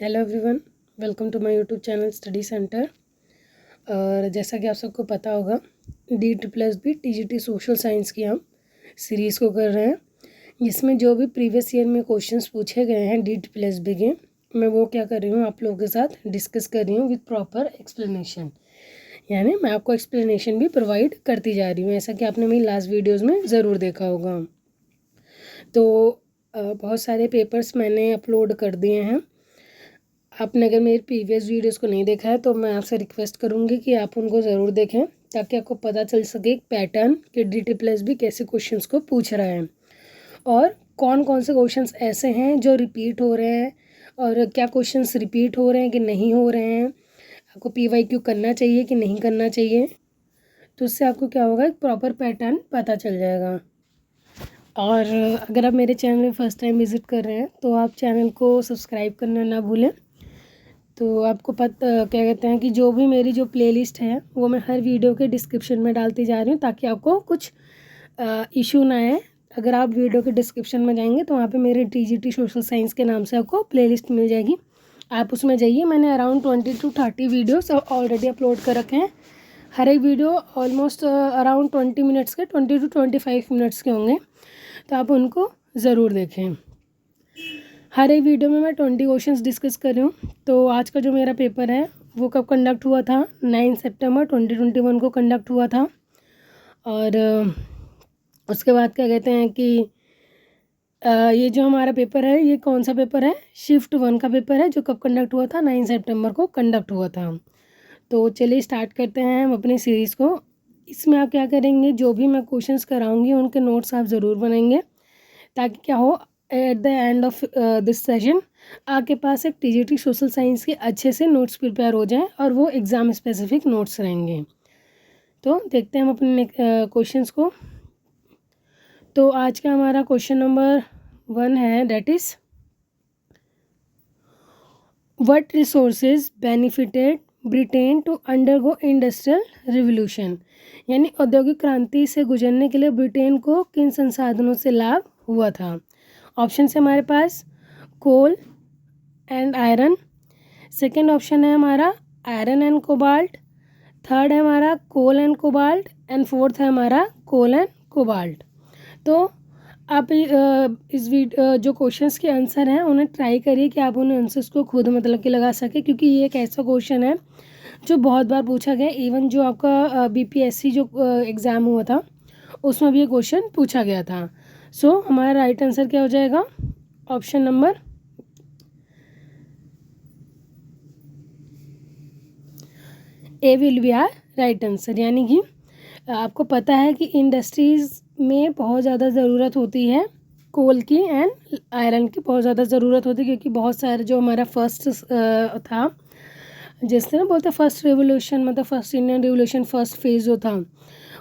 Hello everyone, welcome to my YouTube channel study centre. और जैसा कि आप सबको पता होगा, DSSB TGT सोशल साइंस की हम सीरीज़ को कर रहे हैं, जिसमें जो भी प्रीवियस ईयर में क्वेश्चंस पूछे गए हैं DSSB के, मैं वो क्या कर रही हूँ आप लोगों के साथ डिस्कस कर रही हूँ विद प्रॉपर एक्सप्लेनेशन। यानी मैं आपको एक्सप्लेनेशन भी प्रोवाइड करती जा रही हूँ, ऐसा कि आपने मेरी लास्ट वीडियोज़ में ज़रूर देखा होगा। तो बहुत सारे पेपर्स मैंने अपलोड कर दिए हैं। आपने अगर मेरे प्रीवियस वीडियोस को नहीं देखा है तो मैं आपसे रिक्वेस्ट करूँगी कि आप उनको ज़रूर देखें, ताकि आपको पता चल सके एक पैटर्न कि DSSB कैसे क्वेश्चंस को पूछ रहा है और कौन कौन से क्वेश्चंस ऐसे हैं जो रिपीट हो रहे हैं, और क्या क्वेश्चंस रिपीट हो रहे हैं कि नहीं हो रहे हैं, आपको PYQ करना चाहिए कि नहीं करना चाहिए। तो उससे आपको क्या होगा, एक प्रॉपर पैटर्न पता चल जाएगा। और अगर आप मेरे चैनल में फ़र्स्ट टाइम विज़िट कर रहे हैं तो आप चैनल को सब्सक्राइब करना ना भूलें। तो आपको क्या कहते हैं कि जो भी मेरी जो प्लेलिस्ट है वो मैं हर वीडियो के डिस्क्रिप्शन में डालती जा रही हूँ, ताकि आपको कुछ इशू ना आए। अगर आप वीडियो के डिस्क्रिप्शन में जाएंगे तो वहाँ पे मेरे TGT सोशल साइंस के नाम से आपको प्लेलिस्ट मिल जाएगी, आप उसमें जाइए। मैंने around 20 to 30 videos already upload कर रखे हैं। हर एक वीडियो ऑलमोस्ट अराउंड 20 मिनट्स के, 20 to 25 मिनट्स के होंगे, तो आप उनको ज़रूर देखें। हर एक वीडियो में मैं 20 क्वेश्चंस डिस्कस कर रही हूँ। तो आज का जो मेरा पेपर है वो कब कंडक्ट हुआ था, 9 सितंबर 2021 को कंडक्ट हुआ था। और उसके बाद क्या कहते हैं कि ये जो हमारा पेपर है, ये कौन सा पेपर है, शिफ्ट 1 का पेपर है, जो कब कंडक्ट हुआ था, 9 सितंबर को कंडक्ट हुआ था। तो चलिए स्टार्ट करते हैं हम अपनी सीरीज़ को। इसमें आप क्या करेंगे, जो भी मैं क्वेश्चंस कराऊंगी उनके नोट्स आप ज़रूर बनाएंगे, ताकि क्या हो, at the end of this session आपके पास एक TGT सोशल साइंस के अच्छे से नोट्स प्रिपेयर हो जाएं, और वो एग्ज़ाम स्पेसिफिक नोट्स रहेंगे। तो देखते हैं हम अपने क्वेश्चंस को। तो आज का हमारा क्वेश्चन नंबर 1 है, that is what resources benefited Britain to undergo industrial revolution. यानी औद्योगिक क्रांति से गुजरने के लिए ब्रिटेन को किन संसाधनों से लाभ हुआ था। ऑप्शन है हमारे पास कोल एंड आयरन, सेकेंड ऑप्शन है हमारा आयरन एंड कोबाल्ट, थर्ड है हमारा कोल एंड कोबाल्ट, एंड फोर्थ है हमारा कोल एंड कोबाल्ट। तो आप इस जो क्वेश्चंस के आंसर हैं उन्हें ट्राई करिए कि आप उन आंसर्स को खुद मतलब कि लगा सके, क्योंकि ये एक ऐसा क्वेश्चन है जो बहुत बार पूछा गया। इवन जो आपका BPSC जो एग्ज़ाम हुआ था उसमें भी ये क्वेश्चन पूछा गया था। सो हमारा राइट आंसर क्या हो जाएगा, option number A will be our right answer. यानी कि आपको पता है कि इंडस्ट्रीज़ में बहुत ज़्यादा ज़रूरत होती है कोल की एंड आयरन की, बहुत ज़्यादा ज़रूरत होती है, क्योंकि बहुत सारे जो हमारा फर्स्ट था, जिस तरह बोलते हैं फर्स्ट रेवोल्यूशन, मतलब first Indian revolution first phase जो था,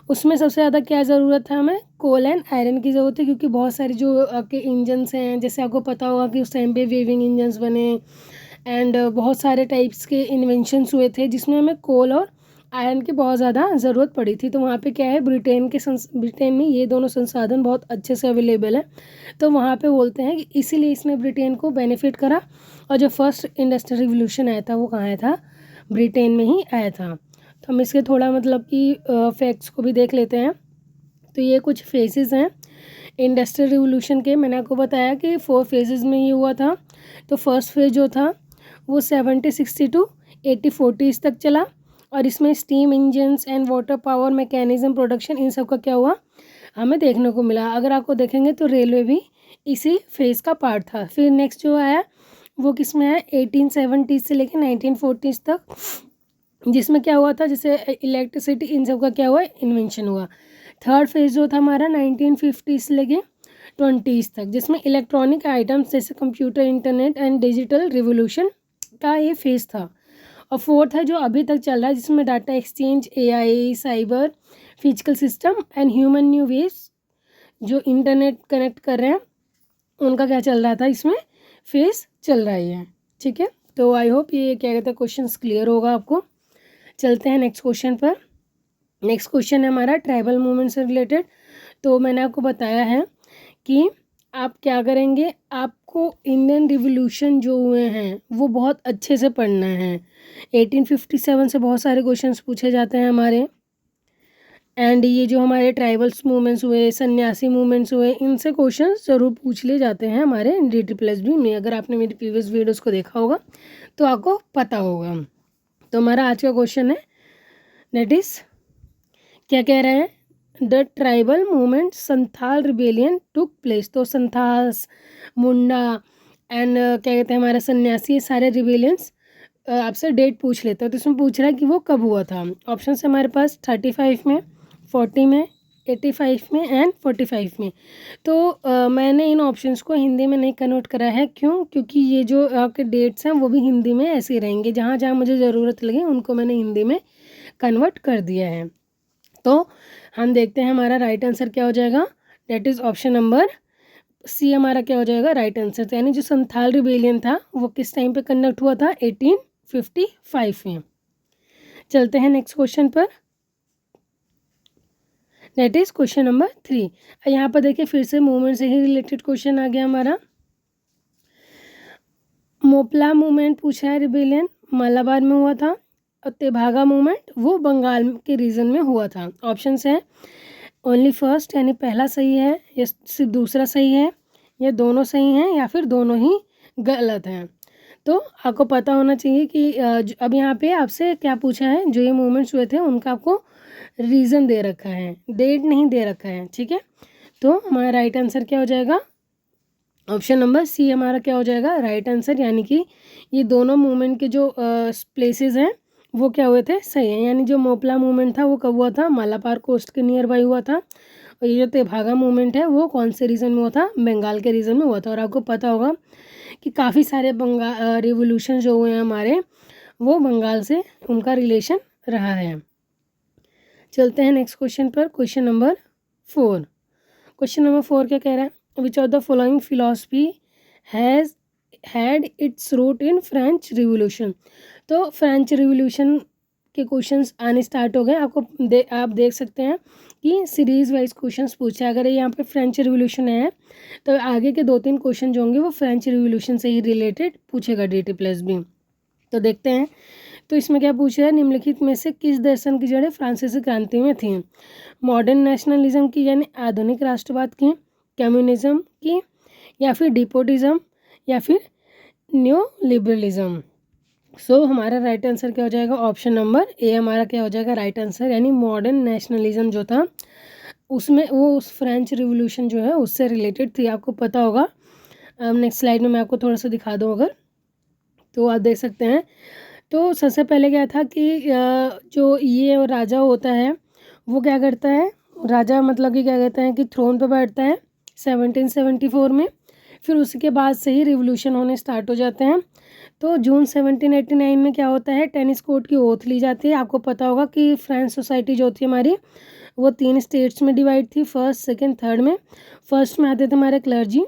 उसमें सबसे ज़्यादा क्या ज़रूरत है, हमें कोल एंड आयरन की ज़रूरत है। क्योंकि बहुत सारे जो आपके इंजन्स हैं, जैसे आपको पता होगा कि उस टाइम पे वेविंग इंजन्स बने एंड बहुत सारे टाइप्स के इन्वेंशंस हुए थे, जिसमें हमें कोल और आयरन की बहुत ज़्यादा ज़रूरत पड़ी थी। तो वहाँ पे क्या है, ब्रिटेन में ये दोनों संसाधन बहुत अच्छे से अवेलेबल है। तो वहाँ पे बोलते हैं कि इसीलिए इसने ब्रिटेन को बेनिफिट करा, और जो फर्स्ट इंडस्ट्रियल रिवोल्यूशन आया था वो कहाँ आया था, ब्रिटेन में ही आया था। तो हम इसके थोड़ा मतलब कि फैक्ट्स को भी देख लेते हैं। तो ये कुछ फेजेस हैं इंडस्ट्रियल रिवोल्यूशन के। मैंने आपको बताया कि 4 फेजेस में ये हुआ था। तो फर्स्ट फेज जो था वो 70-60 to 80-40 तक चला, और इसमें steam engines and water power mechanism production, इन सब का क्या हुआ, हमें देखने को मिला। अगर आपको देखेंगे तो रेलवे भी इसी फेज़ का पार्ट था। फिर नेक्स्ट जो आया वो किस में आया, 1870 से लेकर 1940 तक, जिसमें क्या हुआ था, जैसे इलेक्ट्रिसिटी, इन सब का क्या हुआ, इन्वेंशन हुआ। थर्ड फेज जो था हमारा 1950 से लेके 20s तक, जिसमें इलेक्ट्रॉनिक आइटम्स जैसे computer, internet and digital revolution का ये फेज़ था। और फोर्थ है जो अभी तक चल रहा है, जिसमें data exchange, AI, cyber physical system and human new waves, जो इंटरनेट कनेक्ट कर रहे हैं, उनका क्या चल रहा था, इसमें फेज़ चल रहा है। ठीक है, तो आई होप ये क्या कहते हैं क्वेश्चंस क्लियर होगा आपको। चलते हैं नेक्स्ट क्वेश्चन पर। नेक्स्ट क्वेश्चन है हमारा ट्राइबल मूवमेंट से रिलेटेड। तो मैंने आपको बताया है कि आप क्या करेंगे, आपको इंडियन रिवॉल्यूशन जो हुए हैं वो बहुत अच्छे से पढ़ना है। 1857 से बहुत सारे क्वेश्चंस पूछे जाते हैं हमारे। एंड ये जो हमारे ट्राइबल्स मूवमेंट्स हुए, सन्यासी मूवमेंट्स हुए, इनसे क्वेश्चंस ज़रूर पूछ लिए जाते हैं हमारे DSSB में। अगर आपने मेरी प्रीवियस वीडियोस को देखा होगा तो आपको पता होगा। तो हमारा आज का क्वेश्चन है दैट इज़, क्या कह रहे हैं, the tribal movement Santhal rebellion took place. तो संथाल्स, मुंडा एंड क्या कहते हैं हमारे सन्यासी, ये सारे रिबेलियंस आपसे डेट पूछ लेते हैं। तो इसमें पूछ रहा है कि वो कब हुआ था। ऑप्शन है हमारे पास 35 में, 40 में, 85 में एंड 45 में। तो मैंने इन ऑप्शंस को हिंदी में नहीं कन्वर्ट करा है। क्यों? क्योंकि ये जो आपके डेट्स हैं वो भी हिंदी में ऐसे ही रहेंगे। जहाँ जहाँ मुझे ज़रूरत लगी उनको मैंने हिंदी में कन्वर्ट कर दिया है। तो हम देखते हैं हमारा राइट आंसर क्या हो जाएगा। That is option number C हमारा क्या हो जाएगा राइट आंसर। तो यानी जो संथाल रिबेलियन था वो किस टाइम पे कंडक्ट हुआ था, 1855 में। चलते हैं नेक्स्ट क्वेश्चन पर, दैट इज क्वेश्चन नंबर 3। यहाँ पर देखिए फिर से मूवमेंट से ही रिलेटेड क्वेश्चन आ गया हमारा। मोपला मूवमेंट पूछा है, रिबेलियन मलाबार में हुआ था। और तेभागा मूवमेंट वो बंगाल के रीजन में हुआ था। ऑप्शंस है ओनली फर्स्ट यानी पहला सही है, या सिर्फ दूसरा सही है, या दोनों सही हैं, या फिर दोनों ही गलत हैं। तो आपको पता होना चाहिए कि अब यहाँ पे आपसे क्या पूछा है, जो ये मूवमेंट्स हुए थे उनका आपको रीज़न दे रखा है, डेट नहीं दे रखा है। ठीक है, तो हमारा राइट आंसर क्या हो जाएगा, ऑप्शन नंबर सी हमारा क्या हो जाएगा राइट आंसर। यानी कि ये दोनों मूवमेंट के जो प्लेसेस हैं वो क्या हुए थे, सही है। यानी जो मोपला मूवमेंट था वो कब हुआ था, मालाबार कोस्ट के नियर बाई हुआ था। और ये जो तेभागा मूवमेंट है वो कौन से रीजन में हुआ था, बंगाल के रीजन में हुआ था। और आपको पता होगा कि काफ़ी सारे बंगाल रिवोल्यूशन जो हुए हैं हमारे, वो बंगाल से उनका रिलेशन रहा है। चलते हैं नेक्स्ट क्वेश्चन पर, क्वेश्चन नंबर 4। क्वेश्चन नंबर 4 क्या कह रहा है, which of the following philosophy has had its root in French revolution. तो फ्रेंच रिवोल्यूशन के क्वेश्चंस आने स्टार्ट हो गए। आप देख सकते हैं कि सीरीज वाइज क्वेश्चंस पूछे। अगर यहाँ पे फ्रेंच रिवोल्यूशन है तो आगे के 2-3 क्वेश्चन जो होंगे वो फ्रेंच रिवोल्यूशन से ही रिलेटेड पूछेगा DSSB। तो देखते हैं। तो इसमें क्या पूछ रहा है, निम्नलिखित में से किस दर्शन की जड़ें फ्रांसीसी क्रांति में थी। मॉडर्न नेशनलिज्म की यानी आधुनिक राष्ट्रवाद की, कम्युनिज्म की, या फिर डिपोटिज्म, या फिर न्यू लिबरलिज्म। सो हमारा राइट आंसर क्या हो जाएगा, ऑप्शन नंबर ए हमारा क्या हो जाएगा राइट आंसर। यानी मॉडर्न नेशनलिज्म जो था उसमें वो उस फ्रेंच रिवोल्यूशन जो है उससे रिलेटेड थी। आपको पता होगा, नेक्स्ट स्लाइड में मैं आपको थोड़ा सा दिखा दूँ अगर, तो आप देख सकते हैं। तो सबसे पहले क्या था कि जो ये राजा होता है वो क्या करता है, राजा मतलब कि क्या कहते हैं कि थ्रोन पे बैठता है 1774 में। फिर उसके बाद से ही रिवोल्यूशन होने स्टार्ट हो जाते हैं। तो जून 1789 में क्या होता है, टेनिस कोर्ट की ओथ ली जाती है। आपको पता होगा कि फ्रेंच सोसाइटी जो थी हमारी वो 3 स्टेट्स में डिवाइड थी, फर्स्ट, सेकंड, थर्ड में। फर्स्ट में आते थे हमारे क्लर्जी,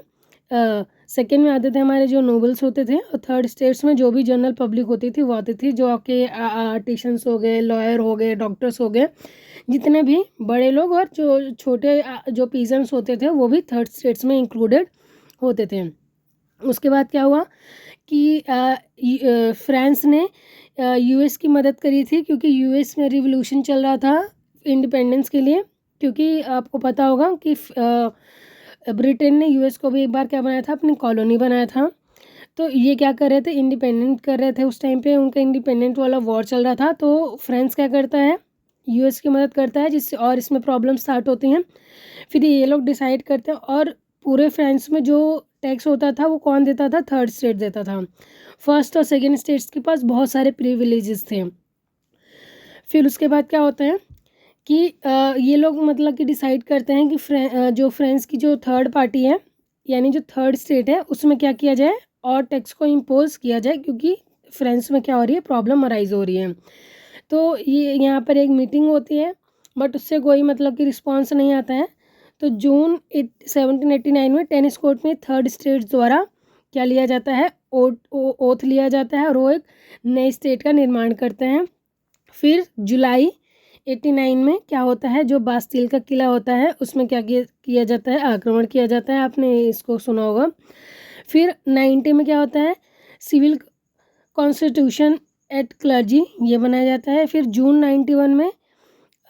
सेकेंड में आते थे हमारे जो नोबल्स होते थे, और थर्ड स्टेट्स में जो भी जनरल पब्लिक होती थी वो आती थी, जो आपके आर्टिशंस हो गए, लॉयर हो गए, डॉक्टर्स हो गए, जितने भी बड़े लोग। और जो छोटे जो पीजेंट्स होते थे वो भी थर्ड स्टेट्स में इंक्लूडेड होते थे। उसके बाद क्या हुआ कि फ्रांस ने यूएस की मदद करी थी, क्योंकि यूएस में रिवोल्यूशन चल रहा था इंडिपेंडेंस के लिए। क्योंकि आपको पता होगा कि ब्रिटेन ने यूएस को भी एक बार क्या बनाया था, अपनी कॉलोनी बनाया था। तो ये क्या कर रहे थे, इंडिपेंडेंट कर रहे थे उस टाइम पे, उनका इंडिपेंडेंट वाला वॉर चल रहा था। तो फ्रांस क्या करता है, यूएस की मदद करता है, जिससे और इसमें प्रॉब्लम स्टार्ट होती हैं। फिर ये लोग डिसाइड करते हैं, और पूरे फ्रांस में जो टैक्स होता था वो कौन देता था, थर्ड स्टेट देता था। फर्स्ट और सेकेंड स्टेट्स के पास बहुत सारे प्रिविलेजेस थे। फिर उसके बाद क्या होता है कि ये लोग मतलब कि डिसाइड करते हैं कि जो फ्रांस की जो थर्ड पार्टी है, यानी जो थर्ड स्टेट है, उसमें क्या किया जाए, और टैक्स को इम्पोज किया जाए, क्योंकि फ्रांस में क्या हो रही है, प्रॉब्लम अराइज हो रही है। तो ये यहाँ पर एक मीटिंग होती है, बट उससे कोई मतलब कि रिस्पॉन्स नहीं आता है। तो जून 1789 में टेनिस कोर्ट में थर्ड स्टेट द्वारा क्या लिया जाता है, ओथ लिया जाता है, और वो एक नए स्टेट का निर्माण करते हैं। फिर जुलाई 89 में क्या होता है, जो बास्तिल का किला होता है उसमें क्या किया जाता है, आक्रमण किया जाता है, आपने इसको सुना होगा। फिर 90 में क्या होता है, सिविल कॉन्स्टिट्यूशन एट क्लर्जी ये बनाया जाता है। फिर जून 91 में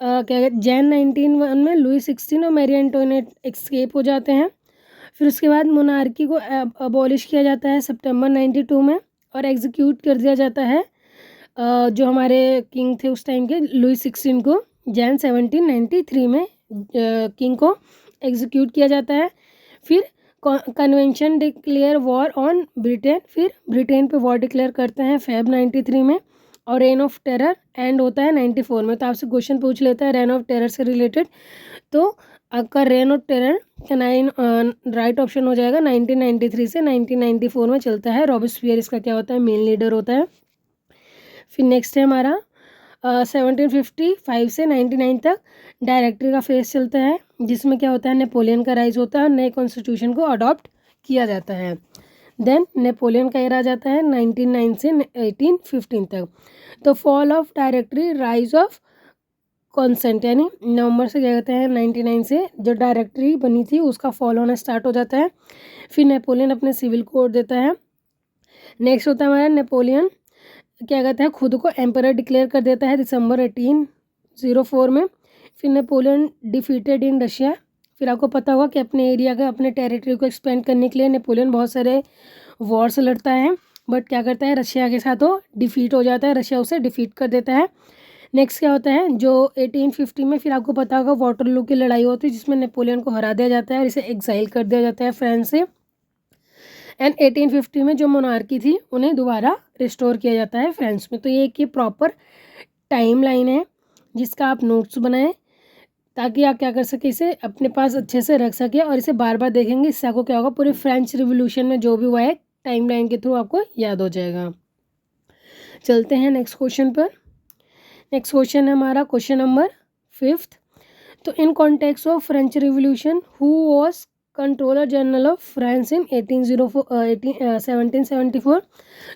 क्या जैन 1901 में लुई 16 और मैरी एंटोनेट एक्सकेप हो जाते हैं। फिर उसके बाद मोनार्की को अबॉलिश किया जाता है सितंबर 92 में, और एग्जीक्यूट कर दिया जाता है जो हमारे किंग थे उस टाइम के लुई 16 को जैन 1793 में किंग को एग्जीक्यूट किया जाता है। फिर convention declare war on Britain, फिर ब्रिटेन पे वॉर डिक्लेयर करते हैं फेब 93 में, और रेन ऑफ टेरर एंड होता है 94 में। तो आपसे क्वेश्चन पूछ लेता है रेन ऑफ टेरर से रिलेटेड, तो आपका रेन ऑफ टेरर का राइट ऑप्शन हो जाएगा 1993 से 1994 में चलता है। रॉबस्पियर इसका क्या होता है, मेन लीडर होता है। फिर नेक्स्ट है हमारा 1755 से 99 तक डायरेक्टरी का फेज चलता है, जिसमें क्या होता है, नेपोलियन का राइज होता है, नए कॉन्स्टिट्यूशन को अडॉप्ट किया जाता है। देन नेपोलियन का एरा जाता है 1909 से 1815 तक। तो fall of directory, rise of consent, यानी नवंबर से क्या कहते हैं 99 से जो डायरेक्टरी बनी थी उसका फॉल होना स्टार्ट हो जाता है। फिर नेपोलियन अपने सिविल कोड देता है। नेक्स्ट होता है हमारा नेपोलियन क्या कहता है, खुद को एम्परर डिक्लेयर कर देता है दिसंबर 1804 में। फिर नेपोलियन डिफीटेड इन रशिया। फिर आपको पता होगा कि अपने एरिया का, अपने टेरिटरी को एक्सपेंड करने के लिए नेपोलियन बहुत सारे वॉर्स लड़ता है, बट क्या करता है, रशिया के साथ वो डिफीट हो जाता है, रशिया उसे डिफीट कर देता है। नेक्स्ट क्या होता है, जो 1850 में फिर आपको पता होगा वाटरलू की लड़ाई होती है, जिसमें नेपोलियन को हरा दिया जाता है और इसे एग्जाइल कर दिया जाता है फ्रांस से। एंड 1850 में जो मोनार्की थी उन्हें दोबारा रिस्टोर किया जाता है फ्रांस में। तो ये एक प्रॉपर टाइम लाइन है जिसका आप नोट्स बनाएं, ताकि आप क्या कर सके, इसे अपने पास अच्छे से रख सके और इसे बार बार देखेंगे। इससे आपको क्या होगा, पूरे फ्रेंच रिवोल्यूशन में जो भी हुआ है टाइम लाइन के थ्रू आपको याद हो जाएगा। चलते हैं नेक्स्ट क्वेश्चन पर। नेक्स्ट क्वेश्चन है हमारा क्वेश्चन नंबर 5। तो in context of French revolution who was controller general of France in 1774।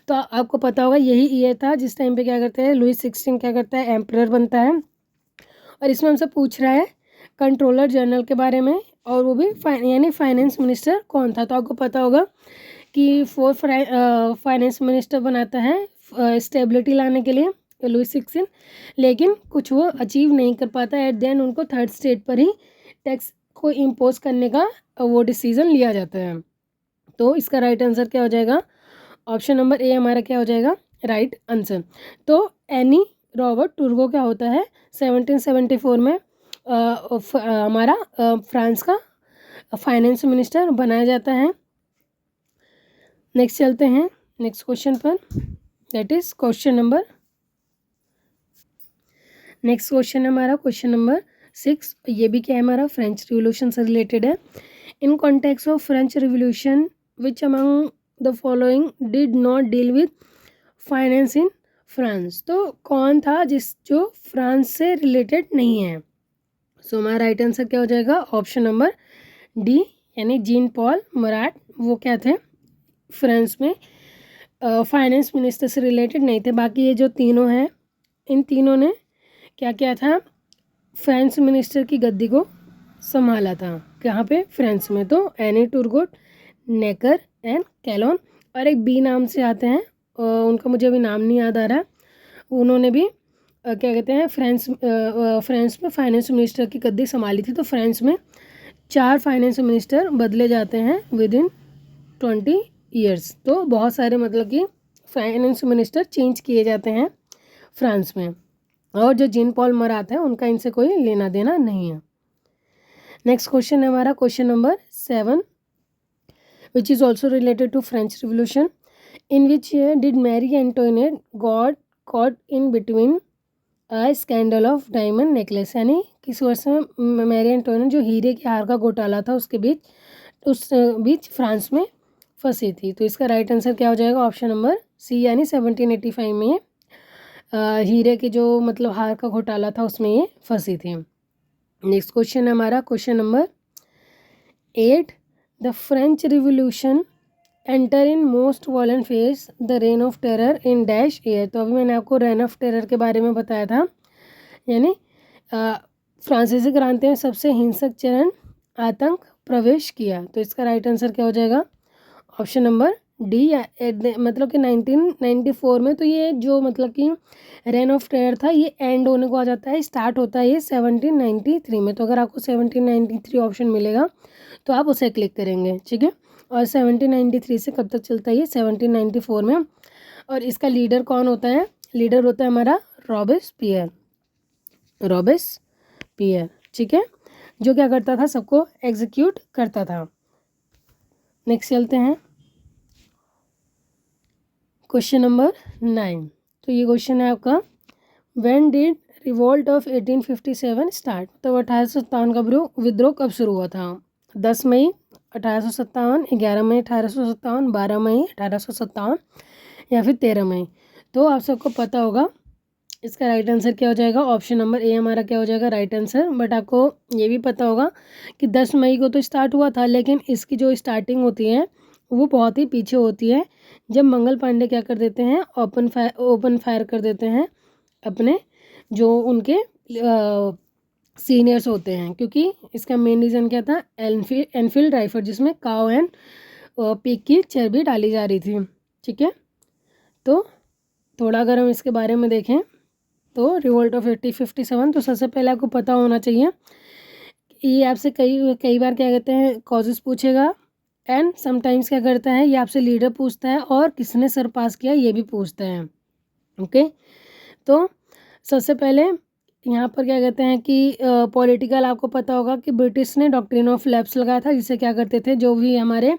तो आपको पता होगा यही ईयर था जिस टाइम पे क्या करते हैं, लुई 16 क्या करता है, एम्परर बनता है। और इसमें हमसे पूछ रहा है कंट्रोलर जनरल के बारे में, और वो भी यानी फाइनेंस मिनिस्टर कौन था। तो आपको पता होगा कि फाइनेंस मिनिस्टर बनाता है स्टेबिलिटी लाने के लिए लुई 16, लेकिन कुछ वो अचीव नहीं कर पाता। एट देन उनको थर्ड स्टेट पर ही टैक्स को इम्पोज करने का वो डिसीजन लिया जाता है। तो इसका राइट आंसर क्या हो जाएगा, ऑप्शन नंबर ए हमारा क्या हो जाएगा राइट आंसर। तो एनी रॉबर्ट टुर्गो क्या होता है 1774 में हमारा फ्रांस का फाइनेंस मिनिस्टर बनाया जाता है। नेक्स्ट चलते हैं नेक्स्ट क्वेश्चन पर, that is question number next question है हमारा क्वेश्चन नंबर 6। ये भी क्या है, हमारा फ्रेंच रिवोल्यूशन से रिलेटेड है। In context of French revolution which among the following did not deal with finance in France. तो कौन था जो फ्रांस से रिलेटेड नहीं है। सो हमारा राइट आंसर क्या हो जाएगा, ऑप्शन नंबर डी, यानी जीन पॉल मराट। वो क्या थे, फ्रांस में फाइनेंस मिनिस्टर से रिलेटेड नहीं थे। बाकी ये जो तीनों हैं, इन तीनों ने क्या किया था, फ्रांस मिनिस्टर की गद्दी को संभाला था। कहाँ पे, फ्रांस में। तो एनी टुर्गोट, नेकर एंड कैलोन, और एक बी नाम से आते हैं, उनका मुझे अभी नाम नहीं याद आ रहा। उन्होंने भी क्या कहते हैं फ्रांस में फाइनेंस मिनिस्टर की गद्दी संभाली थी। तो फ्रांस में 4 फाइनेंस मिनिस्टर बदले जाते हैं विद इन 20 ईयर्स। तो बहुत सारे मतलब कि फाइनेंस मिनिस्टर चेंज किए जाते हैं फ्रांस में, और जो जीन पॉल मरात है उनका इनसे कोई लेना देना नहीं है। नेक्स्ट क्वेश्चन है हमारा question number 7, which is also related to French revolution. In which year did Marie Antoinette got caught in between a scandal of diamond necklace. यानी किस वर्ष में मैरी एंटोनेट जो हीरे के हार का घोटाला था उस बीच फ्रांस में फंसी थी। तो इसका राइट आंसर क्या हो जाएगा, ऑप्शन नंबर सी, यानी 1785 में हीरे के जो मतलब हार का घोटाला था उसमें ये फंसी थी। नेक्स्ट क्वेश्चन है हमारा question number 8। The French revolution enter in most वॉलेंट phase the rain of terror in dash year. तो अभी मैंने आपको रेन ऑफ टेरर के बारे में बताया था, यानी फ्रांसीसी क्रांति में सबसे हिंसक चरण आतंक प्रवेश किया। तो इसका राइट आंसर क्या हो जाएगा? ऑप्शन नंबर डी, मतलब कि 1994 में। तो ये जो मतलब कि रेन ऑफ टेरर था ये एंड होने को आ जाता है, स्टार्ट होता है ये 1793 में। तो अगर आपको 1793 ऑप्शन मिलेगा तो आप उसे क्लिक करेंगे, ठीक है। और 1793 से कब तक चलता है ये? 1794 में। और इसका लीडर कौन होता है? लीडर होता है हमारा रॉबेस्पियर, ठीक है, जो क्या करता था? सबको एग्जीक्यूट करता था। नेक्स्ट चलते हैं क्वेश्चन नंबर 9। तो ये क्वेश्चन है आपका, when did revolt of 1857 start? तो 1857 का विद्रोह कब शुरू हुआ था? 10 मई 1857, 11 मई 1857, 12 मई 1857 या फिर 13 मई? तो आप सबको पता होगा इसका राइट आंसर क्या हो जाएगा? ऑप्शन नंबर ए हमारा क्या हो जाएगा? Right answer. बट आपको ये भी पता होगा कि 10 मई को तो स्टार्ट हुआ था, लेकिन इसकी जो स्टार्टिंग होती है वो बहुत ही पीछे होती है, जब मंगल पांडे क्या कर देते हैं? ओपन फायर कर देते हैं अपने जो उनके सीनियर्स होते हैं। क्योंकि इसका मेन रीज़न क्या था? एनफील्ड राइफल, जिसमें काऊ एंड पिग की चर्बी डाली जा रही थी, ठीक है। तो थोड़ा अगर हम इसके बारे में देखें तो रिवोल्ट ऑफ 1857, तो सबसे पहले आपको पता होना चाहिए, ये आपसे कई बार क्या कहते हैं? कॉजेस पूछेगा, एंड समटाइम्स क्या करता है? ये आपसे लीडर पूछता है और किसने सरपास किया ये भी पूछता है, ओके। तो सबसे पहले यहाँ पर क्या कहते हैं कि पॉलिटिकल आपको पता होगा कि ब्रिटिश ने डॉक्ट्रिन ऑफ लैप्स लगाया था, जिसे क्या करते थे? जो भी हमारे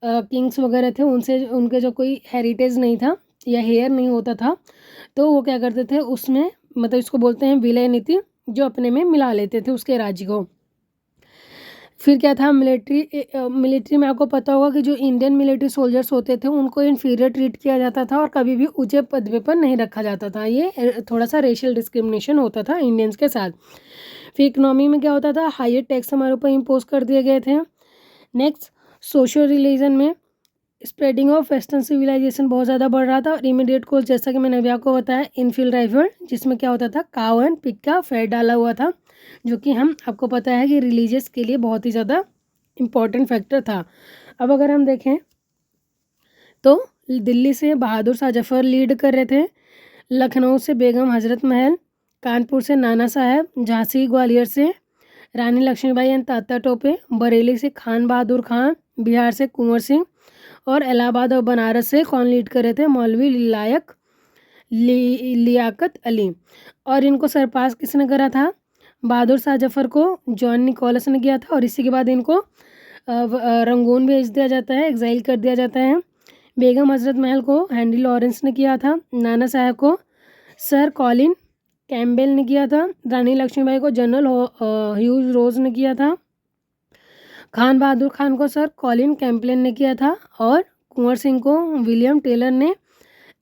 किंग्स वगैरह थे उनसे उनके जो कोई हेरिटेज नहीं था या हेयर नहीं होता था, तो वो क्या करते थे उसमें, मतलब इसको बोलते हैं विलय नीति, जो अपने में मिला लेते थे उसके राज्य को। फिर क्या था? मिलिट्री में आपको पता होगा कि जो इंडियन मिलिट्री सोल्जर्स होते थे उनको इन्फीरियर ट्रीट किया जाता था और कभी भी ऊंचे पदवी पर नहीं रखा जाता था। ये थोड़ा सा रेशियल डिस्क्रिमिनेशन होता था इंडियंस के साथ। फिर इकोनॉमी में क्या होता था? हायर टैक्स हमारे ऊपर इम्पोज कर दिए गए थे। नेक्स्ट, सोशल रिलीजन में स्प्रेडिंग ऑफ वेस्टर्न सिविलाइजेशन बहुत ज़्यादा बढ़ रहा था। और इमीडिएट कोर्स, जैसा कि मैंने अभी आपको बताया, इनफील्ड राइफल, जिसमें क्या होता था? काऊ एंड पिग का फैट डाला हुआ था, जो कि हम आपको पता है कि रिलीजियस के लिए बहुत ही ज़्यादा इम्पॉर्टेंट फैक्टर था। अब अगर हम देखें तो दिल्ली से बहादुर शाह जफर लीड कर रहे थे, लखनऊ से बेगम हजरत महल, कानपुर से नाना साहब, झांसी ग्वालियर से रानी लक्ष्मीबाई एंड तात्या टोपे, बरेली से खान बहादुर खान, बिहार से कुंवर सिंह, और इलाहाबाद और बनारस से कौन लीड कर रहे थे? मौलवी लियाकत अली। और इनको सरपास किसने करा था? बहादुर शाह जफर को जॉन निकोलस ने किया था। और इसी के बाद इनको रंगून भेज दिया जाता है, एग्जाइल कर दिया जाता है। बेगम हजरत महल को हेनरी लॉरेंस ने किया था। नाना साहब को सर कॉलिन कैम्पबेल ने किया था। रानी लक्ष्मीबाई को जनरल ह्यूज रोज ने किया था। खान बहादुर खान को सर कॉलिन कैम्पबेल ने किया था। और कुंवर सिंह को विलियम टेलर ने,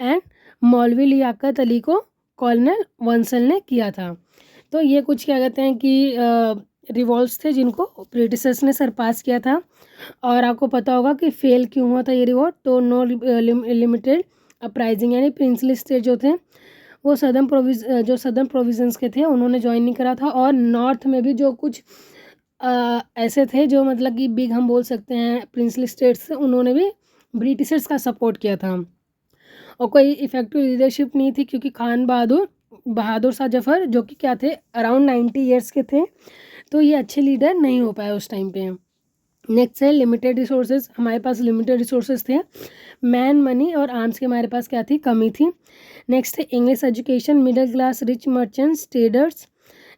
एंड मौलवी लियाकत अली को कॉर्नल वंसल ने किया था। तो ये कुछ क्या कहते हैं कि रिवॉल्ट्स थे जिनको ब्रिटिशर्स ने सरपास किया था। और आपको पता होगा कि फेल क्यों हुआ था ये रिवॉल्ट? तो नो लिमिटेड अपराइजिंग, यानी प्रिंसली स्टेट जो थे वो सदर्न प्रोविजंस के थे, उन्होंने ज्वाइन नहीं करा था। और नॉर्थ में भी जो कुछ ऐसे थे जो मतलब कि बिग हम बोल सकते हैं प्रिंसली स्टेट्स, उन्होंने भी ब्रिटिशर्स का सपोर्ट किया था। और कोई इफेक्टिव लीडरशिप नहीं थी, क्योंकि खान बहादुर शाह जफर जो कि क्या थे? अराउंड 90 ईयर्स के थे, तो ये अच्छे लीडर नहीं हो पाए उस टाइम पे। नेक्स्ट है लिमिटेड रिसोर्सेज, हमारे पास लिमिटेड रिसोर्सेज थे। मैन, मनी और आर्म्स की हमारे पास क्या थी? कमी थी। नेक्स्ट है English education, middle class, rich merchants, traders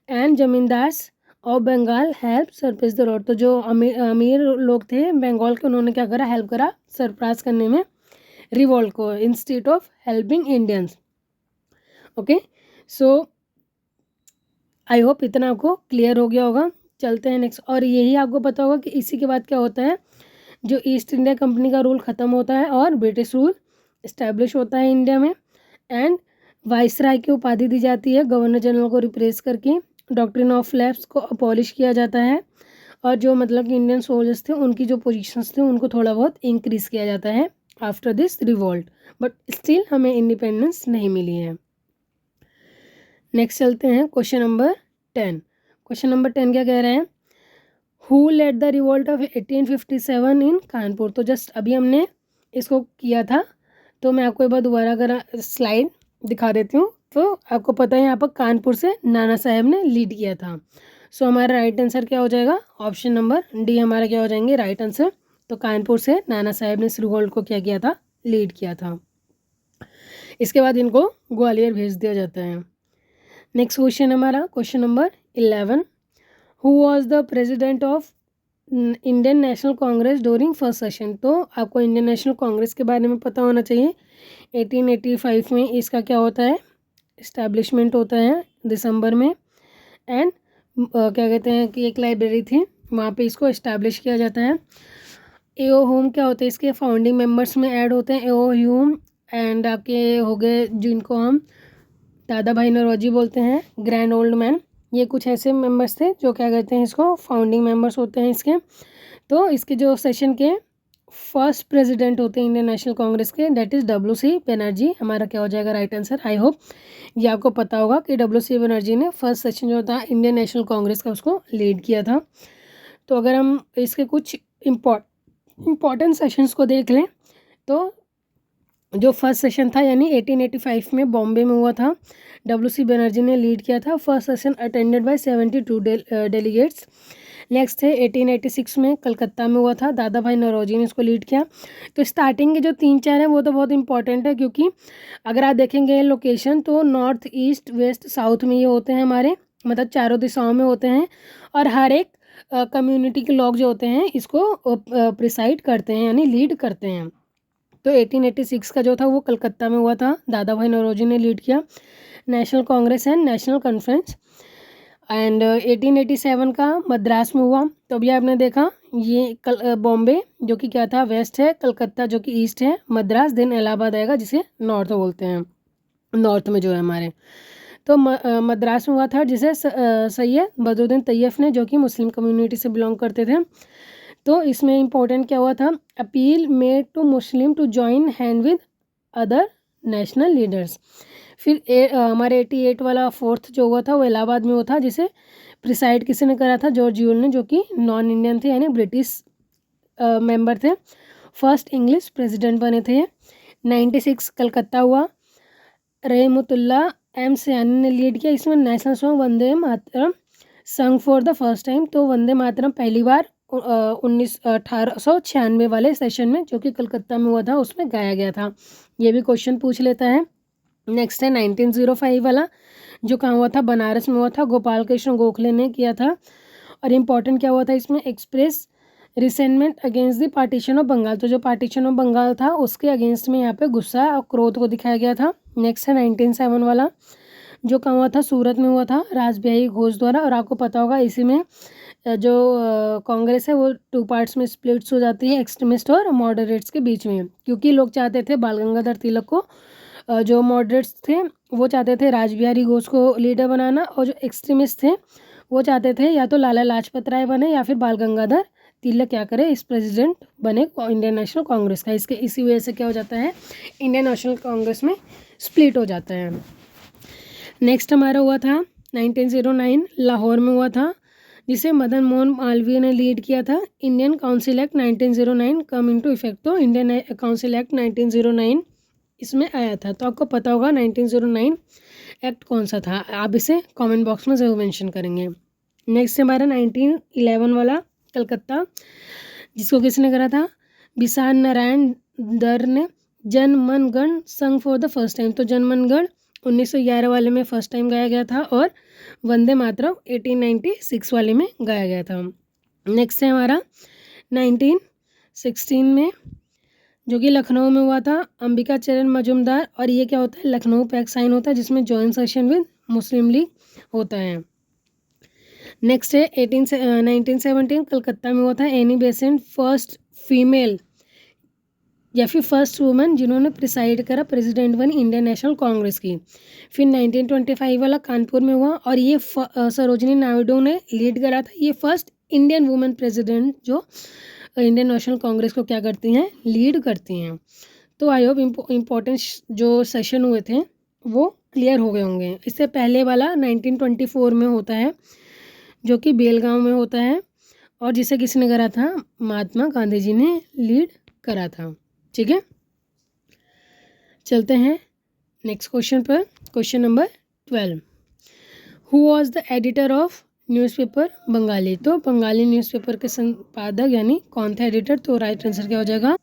and zamindars of Bengal help surprise the road. तो जो अमीर लोग थे बंगाल के, उन्होंने क्या करा? हेल्प करा सरप्राइज करने में रिवॉल्ट को, instead of helping Indians. Okay, so I hope इतना आपको क्लियर हो गया होगा। चलते हैं नेक्स्ट। और यही आपको पता होगा कि इसी के बाद क्या होता है? जो ईस्ट इंडिया कंपनी का रूल ख़त्म होता है और ब्रिटिश रूल इस्टेब्लिश होता है इंडिया में। एंड वाइसराय की उपाधि दी जाती है गवर्नर जनरल को रिप्लेस करके। डॉक्ट्रिन ऑफ लैप्स को अबॉलिश किया जाता है। और जो मतलब कि इंडियन सोल्जर्स थे उनकी जो पोजीशंस थे उनको थोड़ा बहुत इंक्रीज़ किया जाता है after this revolt. But still हमें इंडिपेंडेंस नहीं मिली है। नेक्स्ट चलते हैं क्वेश्चन नंबर 10। क्वेश्चन नंबर 10 क्या कह रहे हैं? Who led the revolt of 1857 in Kanpur. तो जस्ट अभी हमने इसको किया था, तो मैं आपको एक बार दोबारा अगर स्लाइड दिखा देती हूँ तो आपको पता है यहाँ पर कानपुर से नाना साहब ने लीड किया था। सो हमारा राइट आंसर क्या हो जाएगा? ऑप्शन नंबर डी हमारा क्या हो जाएंगे राइट आंसर। तो कानपुर से नाना साहब ने इस रिवोल्ट को क्या किया था? लीड किया था। इसके बाद इनको ग्वालियर भेज दिया जाता है। नेक्स्ट क्वेश्चन हमारा question number 11, who was the president of Indian national Congress during first session. तो आपको इंडियन नेशनल कांग्रेस के बारे में पता होना चाहिए। 1885 में इसका क्या होता है? इस्टेब्लिशमेंट होता है दिसंबर में। एंड क्या कहते हैं कि एक लाइब्रेरी थी, वहाँ पे इसको इस्टेब्लिश किया जाता है। एओ होम क्या होते हैं? इसके फाउंडिंग मेंबर्स में ऐड होते हैं एओ ह्यूम एंड आपके हो गए जिनको हम दादा भाई नौरोजी बोलते हैं, ग्रैंड ओल्ड मैन। ये कुछ ऐसे मेंबर्स थे जो क्या कहते हैं इसको फाउंडिंग मेंबर्स होते हैं इसके। तो इसके जो सेशन के फर्स्ट प्रेसिडेंट होते हैं इंडियन नेशनल कांग्रेस के, दैट इज़ WC बनर्जी। हमारा क्या हो जाएगा राइट आंसर? आई होप ये आपको पता होगा कि WC बनर्जी ने फर्स्ट सेशन जो था इंडियन नेशनल कांग्रेस का उसको लीड किया था। तो अगर हम इसके कुछ इम्पॉर्टेंट सेशंस को देख लें तो जो फर्स्ट सेशन था यानी 1885 में बॉम्बे में हुआ था, WC बनर्जी ने लीड किया था। First session attended by 72 delegates. Next है 1886 में कलकत्ता में हुआ था, दादा भाई नौरोजी ने इसको लीड किया। तो स्टार्टिंग के जो 3-4 हैं वो तो बहुत इंपॉर्टेंट है, क्योंकि अगर आप देखेंगे लोकेशन तो नॉर्थ ईस्ट वेस्ट साउथ में ये होते हैं हमारे, मतलब चारों दिशाओं में होते हैं। और हर एक कम्युनिटी के लोग जो होते हैं इसको प्रिसाइड करते हैं यानी लीड करते हैं। तो 1886 का जो था वो कलकत्ता में हुआ था, दादा भाई नौरोजी ने लीड किया। National Congress and national conference. And 1887 का मद्रास में हुआ। तो अभी आपने देखा ये बॉम्बे जो कि क्या था वेस्ट है, कलकत्ता जो कि ईस्ट है, मद्रास देन इलाहाबाद आएगा जिसे नॉर्थ बोलते हैं, नॉर्थ में जो है हमारे। तो मद्रास में हुआ था जिसे सैयद बदरुद्दीन तैयब ने, जो कि मुस्लिम कम्युनिटी से बिलोंग करते थे। तो इसमें इंपॉर्टेंट क्या हुआ था? Appeal made to Muslim to join hand with other national leaders. फिर हमारे 88 वाला फोर्थ जो हुआ था वो इलाहाबाद में हुआ था, जिसे प्रिसाइड किसी ने करा था? जॉर्ज यूल ने, जो कि नॉन इंडियन थे यानी ब्रिटिश मेंबर थे। फर्स्ट इंग्लिश प्रेसिडेंट बने थे। 96 कलकत्ता हुआ, रहमतुल्ला एम सयानी ने लीड किया। इसमें नेशनल सॉन्ग वंदे मातरम संग फॉर द फर्स्ट टाइम। तो वंदे मातरम पहली बार 1896 वाले सेशन में जो कि कलकत्ता में हुआ था उसमें गाया गया था। ये भी क्वेश्चन पूछ लेता है। नेक्स्ट है 1905 वाला, जो कहाँ हुआ था? बनारस में हुआ था, गोपाल कृष्ण गोखले ने किया था। और इम्पॉर्टेंट क्या हुआ था इसमें? Express resentment against the partition of Bengal. तो जो पार्टीशन ऑफ बंगाल था उसके अगेंस्ट में यहाँ पे गुस्सा और क्रोध को दिखाया गया था। नेक्स्ट है 1907 वाला, जो कहाँ हुआ था? सूरत में हुआ था, रासबिहारी घोष द्वारा। और आपको पता होगा इसी में जो कांग्रेस है वो 2 पार्ट्स में स्प्लिट्स हो जाती है, एक्सट्रीमिस्ट और मॉडरेट्स के बीच में, क्योंकि लोग चाहते थे बाल गंगाधर तिलक को, जो मॉडरेट्स थे वो चाहते थे रासबिहारी घोष को लीडर बनाना, और जो एक्सट्रीमिस्ट थे वो चाहते थे या तो लाला लाजपत राय बने या फिर बाल गंगाधर तिलक क्या करे इस प्रेसिडेंट बने इंडियन नेशनल कांग्रेस का। इसी वजह से क्या हो जाता है? इंडियन नेशनल कांग्रेस में स्प्लिट हो जाता है। नेक्स्ट हमारा हुआ था 1909 लाहौर में हुआ था, जिसे मदन मोहन मालवीय ने लीड किया था। Indian council act 1909 come into effect. तो इंडियन काउंसिल एक्ट 1909 इसमें आया था। तो आपको पता होगा 1909 एक्ट कौन सा था, आप इसे कमेंट बॉक्स में ज़रूर मेंशन करेंगे। नेक्स्ट हमारा 1911 वाला कलकत्ता, जिसको किसने करा था? बिसार नारायण दर ने जन मन गण संग फॉर द फर्स्ट टाइम। तो जन मन गण 1911 वाले में फर्स्ट टाइम गाया गया था, और वंदे मातरम 1896 वाले में गाया गया था। नेक्स्ट है हमारा 1916 में, जो कि लखनऊ में हुआ था, अंबिका चरण मजूमदार। और ये क्या होता है? लखनऊ पैक्ट साइन होता है जिसमें joint session with Muslim league होता है। नेक्स्ट है 1917 कलकत्ता में हुआ था, एनी बेसेंट फर्स्ट फीमेल या फिर फर्स्ट वुमन जिन्होंने प्रिसाइड करा प्रेसिडेंट बनी इंडियन नेशनल कांग्रेस की। फिर 1925 वाला कानपुर में हुआ, और ये सरोजिनी नायडू ने लीड करा था। ये फर्स्ट इंडियन वुमेन प्रेसिडेंट जो इंडियन नेशनल कांग्रेस को क्या करती हैं? लीड करती हैं। तो आई होप इम्पोर्टेंट जो सेशन हुए थे वो क्लियर हो गए होंगे। इससे पहले वाला 1924 में होता है, जो कि बेलगांव में होता है, और जिसे किसने करा था, महात्मा गांधी जी ने लीड करा था। ठीक है, चलते हैं नेक्स्ट क्वेश्चन पर। Question number 12, who was the editor of newspaper Bengali. तो बंगाली न्यूज़पेपर के संपादक यानी कौन था एडिटर, तो राइट आंसर क्या हो जाएगा,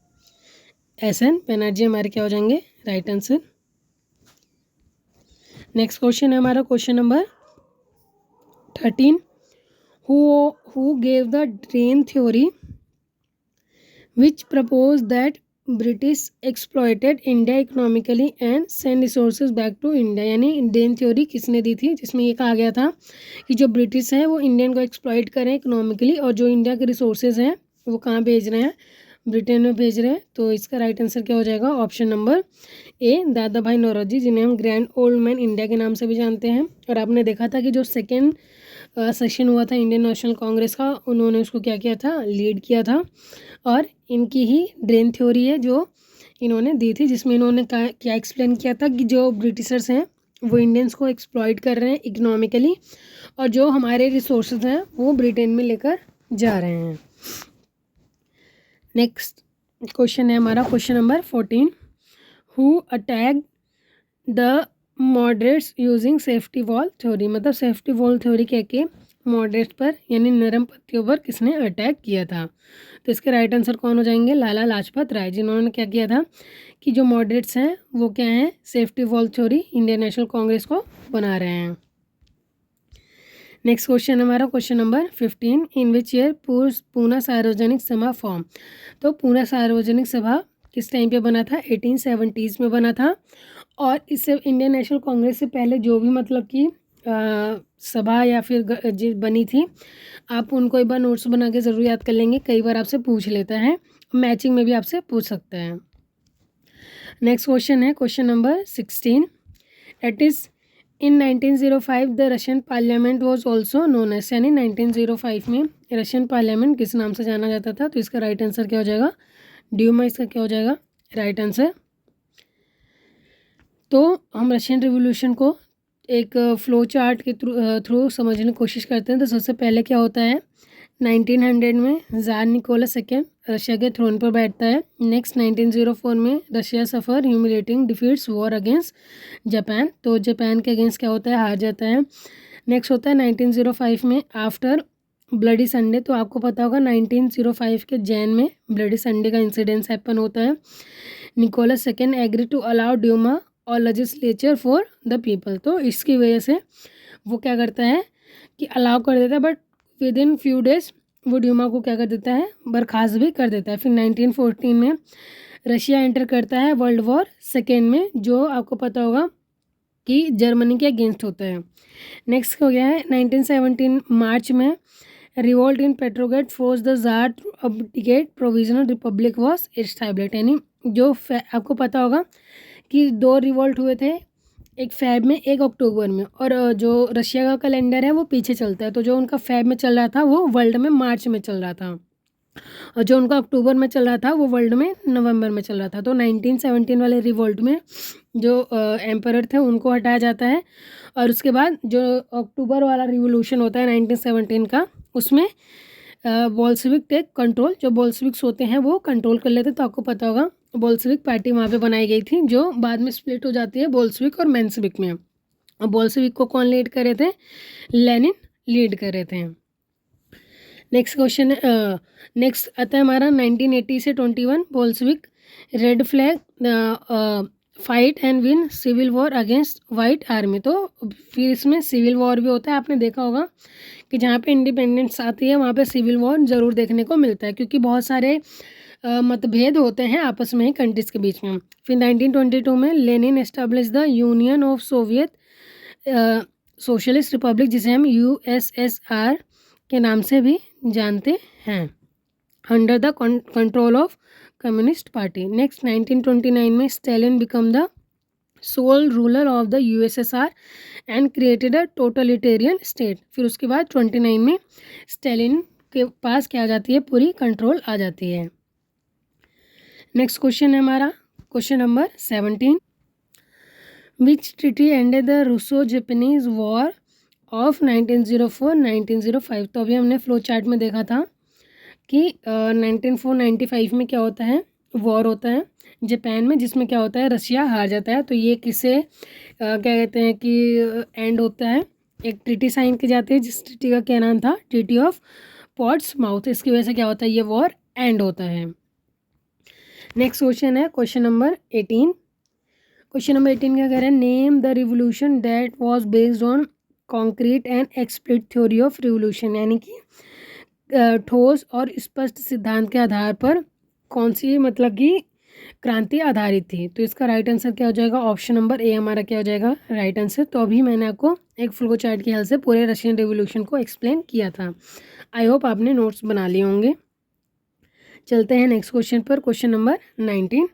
SN बनर्जी हमारे क्या हो जाएंगे, राइट आंसर। नेक्स्ट क्वेश्चन है हमारा question number 13, who gave the drain theory which proposed that British exploited India economically and send resources back to India। यानी ड्रेन थ्योरी किसने दी थी, जिसमें ये कहा गया था कि जो ब्रिटिश है वो इंडियन को एक्सप्लॉइट करें इकोनॉमिकली, और जो इंडिया के रिसोर्सेज हैं वो कहाँ भेज रहे हैं, ब्रिटेन में भेज रहे हैं। तो इसका राइट आंसर क्या हो जाएगा, ऑप्शन नंबर ए, दादा भाई नौरोजी, जिन्हें हम ग्रैंड ओल्ड मैन इंडिया के नाम से भी जानते हैं। और आपने देखा था कि जो सेकेंड सेशन हुआ था इंडियन नेशनल कांग्रेस का, उन्होंने उसको क्या किया था, लीड किया था, और इनकी ही ड्रेन थ्योरी है जो इन्होंने दी थी, जिसमें इन्होंने क्या एक्सप्लेन किया था कि जो ब्रिटिशर्स हैं वो इंडियंस को एक्सप्लॉइट कर रहे हैं इकोनॉमिकली, और जो हमारे रिसोर्सेज हैं वो ब्रिटेन में लेकर जा रहे हैं। नेक्स्ट क्वेश्चन है हमारा question number 14, who attack the moderates using safety wall theory. मतलब सेफ्टी वॉल थ्योरी कह के मॉडरेट्स पर यानी नरम पत्तियों पर किसने अटैक किया था। तो इसके राइट आंसर कौन हो जाएंगे, लाला लाजपत राय, जिन्होंने क्या किया था कि जो मॉडरेट्स हैं वो क्या हैं, safety wall theory Indian national Congress को बना रहे हैं। नेक्स्ट क्वेश्चन हमारा question number 15, in which year Poona सार्वजनिक सभा फॉर्म। तो पूना सार्वजनिक सभा किस टाइम पे बना था, 1870s में बना था। और इससे इंडियन नेशनल कांग्रेस से पहले जो भी मतलब कि सभा या फिर बनी थी, आप उनको एक बार नोट्स बना के ज़रूर याद कर लेंगे, कई बार आपसे पूछ लेता है, मैचिंग में भी आपसे पूछ सकता है। नेक्स्ट क्वेश्चन है question number 16, it is in 1905 the Russian parliament was also known as. यानी 1905 में रशियन पार्लियामेंट किस नाम से जाना जाता था। तो इसका राइट आंसर क्या हो जाएगा, ड्यूमा, इसका क्या हो जाएगा राइट आंसर। तो हम रशियन रिवॉल्यूशन को एक फ्लो चार्ट के थ्रू समझने की कोशिश करते हैं। तो सबसे पहले क्या होता है, 1900 में ज़ार निकोलस सेकेंड रशिया के थ्रोन पर बैठता है। नेक्स्ट 1904 में Russia suffer humiliating defeats war against Japan. तो जापान के अगेंस्ट क्या होता है, हार जाता है। नेक्स्ट होता है 1905 में आफ्टर ब्लडी संडे। तो आपको पता होगा 1905 के जैन में ब्लडी संडे का इंसिडेंस हैपन होता है। Nicholas second agree to allow Duma और लेजिस्लेचर फॉर द पीपल। तो इसकी वजह से वो क्या करता है कि अलाउ कर देता है, but with in few days वो ड्यूमा को क्या कर देता है, बर्खास्त भी कर देता है। फिर 1914 में रशिया एंटर करता है वर्ल्ड वॉर सेकेंड में, जो आपको पता होगा कि जर्मनी के अगेंस्ट होता है। नेक्स्ट हो गया है 1917 मार्च में revolt in Petrograd forces the tsar to abdicate, provisional republic was established. यानी जो आपको पता होगा कि 2 रिवोल्ट हुए थे, एक फैब में एक अक्टूबर में, और जो रशिया का कैलेंडर है वो पीछे चलता है। तो जो उनका फैब में चल रहा था वो वर्ल्ड में मार्च में चल रहा था, और जो उनका अक्टूबर में चल रहा था वो वर्ल्ड में नवंबर में चल रहा था। तो 1917 वाले रिवोल्ट में जो एम्परर थे उनको हटाया जाता है, और उसके बाद जो अक्टूबर वाला रिवोल्यूशन होता है 1917 का, उसमें बोल्शेविक टेक कंट्रोल। जो बोल्शेविक्स होते हैं वो कंट्रोल कर लेते। तो आपको पता होगा बोल्शेविक पार्टी वहाँ पे बनाई गई थी, जो बाद में स्प्लिट हो जाती है बोल्शेविक और मेंशेविक में। और बोल्शेविक को कौन लीड कर रहे थे, लेनिन लीड कर रहे थे। नेक्स्ट क्वेश्चन नेक्स्ट आता है हमारा 1980 से 21, Bolshevik red flag fight and win civil war against white army. तो फिर इसमें सिविल वॉर भी होता है। आपने देखा होगा कि जहाँ पे इंडिपेंडेंस आती है वहाँ पे सिविल वॉर ज़रूर देखने को मिलता है, क्योंकि बहुत सारे मतभेद होते हैं आपस में ही कंट्रीज़ के बीच में। फिर 1922 में Lenin establish the union of Soviet socialist republic, जिसे हम USSR के नाम से भी जानते हैं, under the control of communist party. Next 1929 में Stalin become the sole ruler of the USSR and created a totalitarian state. फिर उसके बाद 29 में स्टालिन के पास क्या आ जाती है, पूरी कंट्रोल आ जाती है। नेक्स्ट क्वेश्चन है हमारा question number 17, which treaty ended the Russo Japanese war of 1904-1905। तो अभी हमने फ्लो चार्ट में देखा था कि 1995 में क्या होता है, वॉर होता है जापान में, जिसमें क्या होता है, रशिया हार जाता है। तो ये किसे क्या कहते हैं कि एंड होता है, एक ट्रीटी साइन की जाती है जिस ट्रीटी का क्या नाम था, ट्रीटी ऑफ पोर्ट्समाउथ। इसकी वजह से क्या होता है, ये वॉर एंड होता है। नेक्स्ट क्वेश्चन है क्वेश्चन नंबर 18। क्वेश्चन नंबर 18 क्या कह रहे हैं, name the revolution that was based on concrete and explicit theory of revolution. यानी कि ठोस और स्पष्ट सिद्धांत के आधार पर कौन सी मतलब कि क्रांति आधारित थी। तो इसका राइट आंसर क्या हो जाएगा, ऑप्शन नंबर ए हमारा क्या हो जाएगा राइट आंसर। तो अभी मैंने आपको एक फ्लो चार्ट की हेल्प से पूरे रशियन रिवोल्यूशन को एक्सप्लेन किया था। आई होप आपने नोट्स बना लिए होंगे। चलते हैं नेक्स्ट क्वेश्चन पर, क्वेश्चन नंबर 19।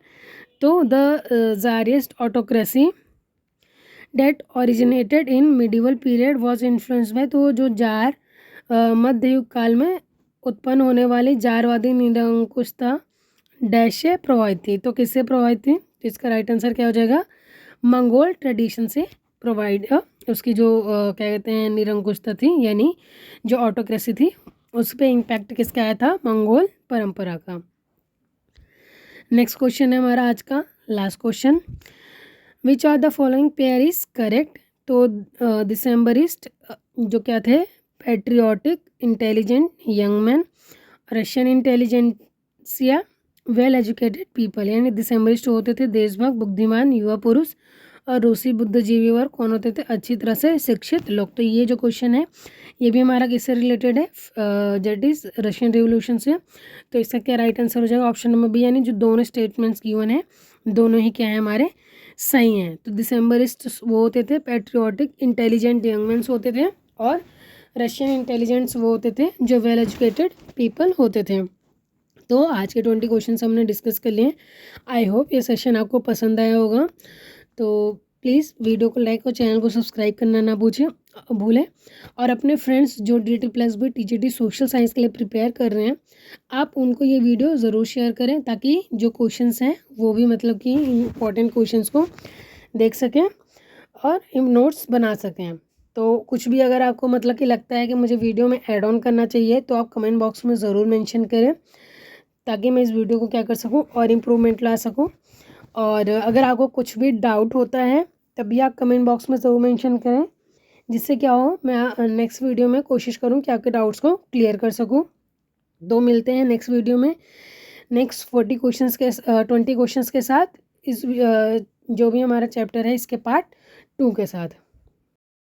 तो the tsarist autocracy that originated in medieval period was influenced by. तो जो जार मध्य युग काल में उत्पन्न होने वाली जारवादी निरंकुशता डैश से प्रभावित थी। तो किससे प्रभावित थी, तो इसका राइट आंसर क्या हो जाएगा, मंगोल ट्रेडिशन से प्रोवाइड उसकी जो क्या कहते हैं निरंकुशता थी, यानी जो ऑटोक्रेसी थी, उस पर इम्पैक्ट किसका आया था, मंगोल परंपरा का। नेक्स्ट क्वेश्चन है हमारा आज का last question, which are the following pair is correct. तो दिसंबरिस्ट जो क्या थे, patriotic, intelligent young man, Russian intelligentsia, well educated people. यानी दिसंबरिस्ट होते थे देशभक्त, बुद्धिमान युवा पुरुष, और रूसी बुद्धिजीवी वर्ग कौन होते थे, अच्छी तरह से शिक्षित लोग। तो ये जो क्वेश्चन है ये भी हमारा किससे रिलेटेड है, दैट इज रशियन रिवोल्यूशन से। तो इसका क्या राइट आंसर हो जाएगा, ऑप्शन नंबर बी, यानी जो दोनों स्टेटमेंट्स गिवन है दोनों ही क्या है हमारे सही हैं। तो दिसंबरिस्ट वो होते थे पैट्रियोटिक इंटेलिजेंट यंग मैन्स होते थे, और रशियन इंटेलिजेंट्स वो होते थे जो वेल एजुकेटेड पीपल होते थे। तो आज के 20 क्वेश्चन हमने डिस्कस कर लिए। आई होप ये सेशन आपको पसंद आया होगा। तो प्लीज़ वीडियो को लाइक और चैनल को सब्सक्राइब करना ना भूलें। और अपने फ्रेंड्स जो DT+B TGT सोशल साइंस के लिए प्रिपेयर कर रहे हैं, आप उनको ये वीडियो ज़रूर शेयर करें, ताकि जो क्वेश्चंस हैं वो भी मतलब कि इम्पॉर्टेंट क्वेश्चंस को देख सकें और नोट्स बना सकें। तो कुछ भी अगर आपको मतलब कि लगता है कि मुझे वीडियो में ऐड ऑन करना चाहिए, तो आप कमेंट बॉक्स में ज़रूर मेंशन करें, ताकि मैं इस वीडियो को क्या कर सकूं और इम्प्रूवमेंट ला सकूं। और अगर आपको कुछ भी डाउट होता है तभी आप कमेंट बॉक्स में ज़रूर मेंशन करें, जिससे क्या हो मैं नेक्स्ट वीडियो में कोशिश करूं कि आपके डाउट्स को क्लियर कर सकूं। तो मिलते हैं नेक्स्ट वीडियो में नेक्स्ट 20 क्वेश्चंस के साथ, इस जो भी हमारा चैप्टर है इसके पार्ट 2 के साथ।